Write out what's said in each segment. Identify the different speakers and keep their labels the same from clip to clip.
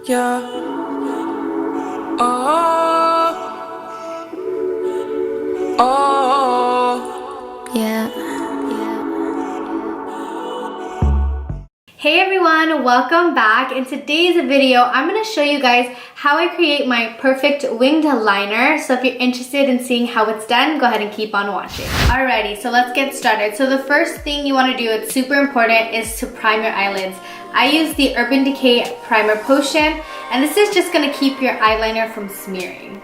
Speaker 1: Yeah. Oh. Oh.
Speaker 2: Yeah. Hey everyone, welcome back. In today's video, I'm going to show you guys how I create my perfect winged liner. So if you're interested in seeing how it's done, go ahead and keep on watching. Alrighty, so let's get started. So the first thing you want to do, it's super important, is to prime your eyelids. I use the Urban Decay Primer Potion, and this is just going to keep your eyeliner from smearing.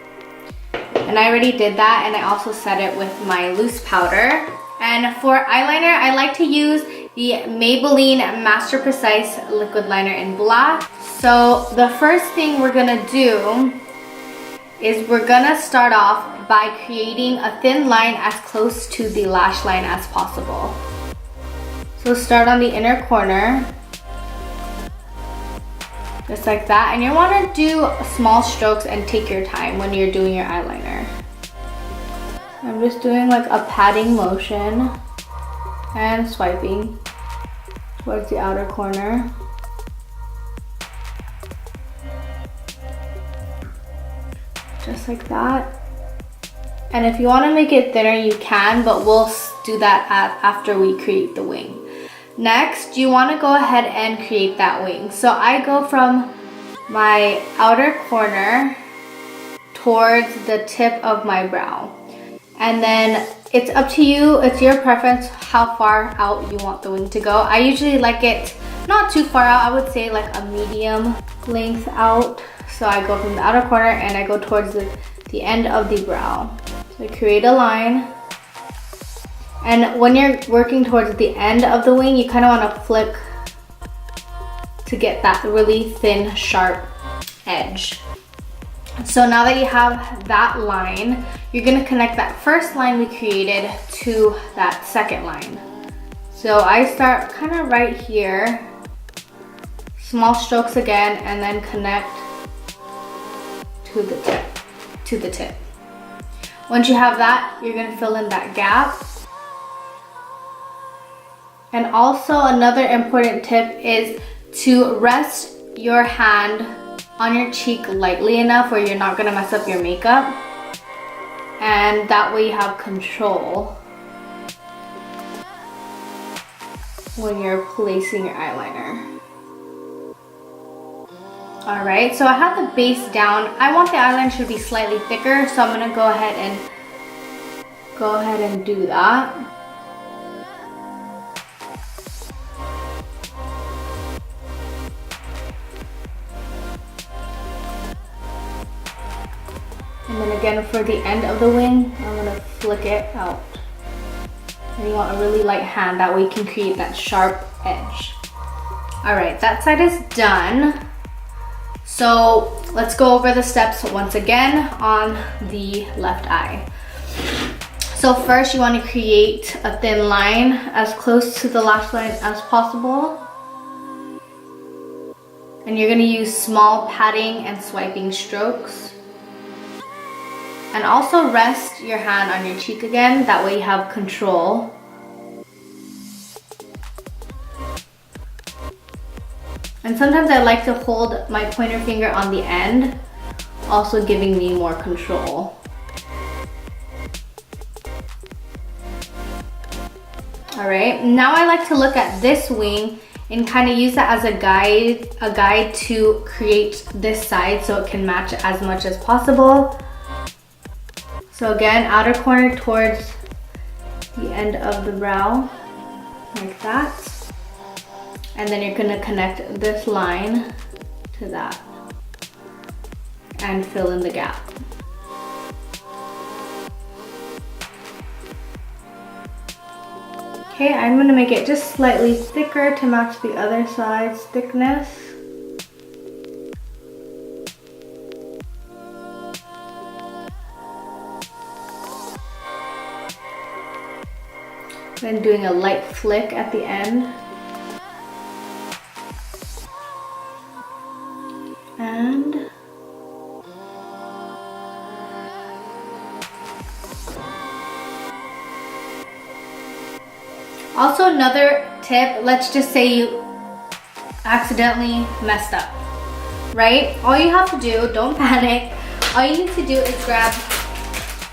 Speaker 2: And I already did that, and I also set it with my loose powder. And for eyeliner, I like to use the Maybelline Master Precise Liquid Liner in black. So the first thing we're gonna do is we're gonna start off by creating a thin line as close to the lash line as possible. So start on the inner corner, just like that. And you wanna do small strokes and take your time when you're doing your eyeliner. I'm just doing like a patting motion and swiping towards the outer corner. Just like that. And if you want to make it thinner, you can, but we'll do that after we create the wing. Next, you want to go ahead and create that wing. So I go from my outer corner towards the tip of my brow. And then it's up to you, it's your preference how far out you want the wing to go. I usually like it not too far out, I would say like a medium length out. So I go from the outer corner and I go towards the end of the brow. So I create a line. And when you're working towards the end of the wing, you kind of want to flick to get that really thin, sharp edge. So now that you have that line, you're gonna connect that first line we created to that second line. So I start kind of right here, small strokes again, and then connect to the tip. Once you have that, you're gonna fill in that gap. And also another important tip is to rest your hand on your cheek lightly enough where you're not gonna mess up your makeup, and that way you have control when you're placing your eyeliner. Alright, so I have the base down. I want the eyeliner to be slightly thicker, so I'm gonna go ahead and do that. And then again for the end of the wing, I'm gonna flick it out. And you want a really light hand, that way you can create that sharp edge. Alright, that side is done. So let's go over the steps once again on the left eye. So first you want to create a thin line as close to the lash line as possible. And you're gonna use small patting and swiping strokes. And also rest your hand on your cheek again, that way you have control. And sometimes I like to hold my pointer finger on the end, also giving me more control. Alright, now I like to look at this wing and kind of use that as a guide to create this side so it can match as much as possible. So again, outer corner towards the end of the brow, like that. And then you're gonna connect this line to that and fill in the gap. Okay, I'm gonna make it just slightly thicker to match the other side's thickness. Then doing a light flick at the end. And also another tip, let's just say you accidentally messed up right? All you have to do, don't panic, all you need to do is grab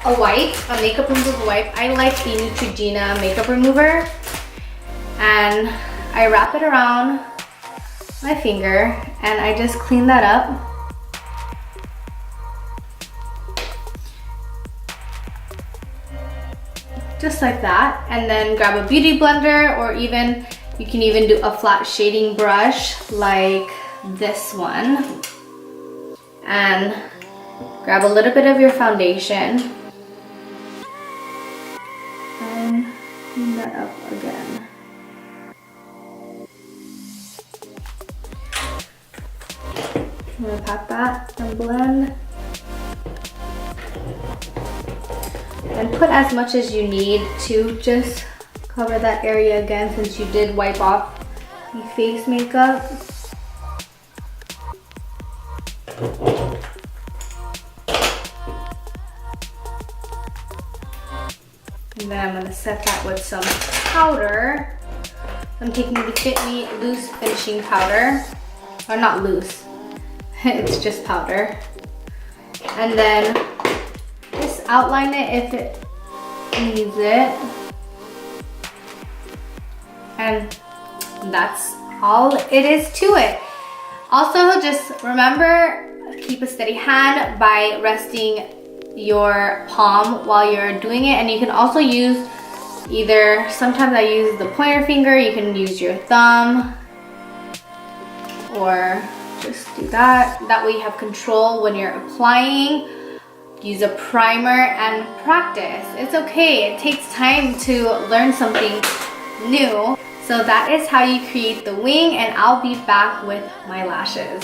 Speaker 2: a wipe, a makeup remover wipe. I like the Neutrogena makeup remover, and I wrap it around my finger and I just clean that up. Just like that. And then grab a beauty blender, or even you can even do a flat shading brush like this one, and grab a little bit of your foundation and clean that up again. I'm gonna pat that and blend. And put as much as you need to just cover that area again, since you did wipe off the face makeup. And then I'm gonna set that with some powder. I'm taking the FitMe Loose finishing powder. Or not loose, it's just powder. And then just outline it if it needs it. And that's all it is to it. Also, just remember, keep a steady hand by resting your palm while you're doing it. And you can also use either, sometimes I use the pointer finger, you can use your thumb, or just do that. That way you have control when you're applying. Use a primer and practice. It's okay, it takes time to learn something new. So that is how you create the wing, and I'll be back with my lashes.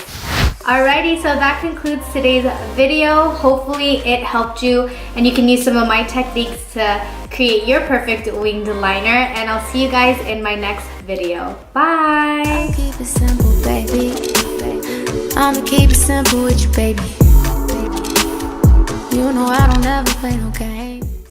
Speaker 2: Alrighty, so that concludes today's video. Hopefully it helped you and you can use some of my techniques to create your perfect winged liner, and I'll see you guys in my next video. Bye!
Speaker 1: I'll keep it simple, baby. I'ma keep it simple with you, baby. You know I don't ever play no games.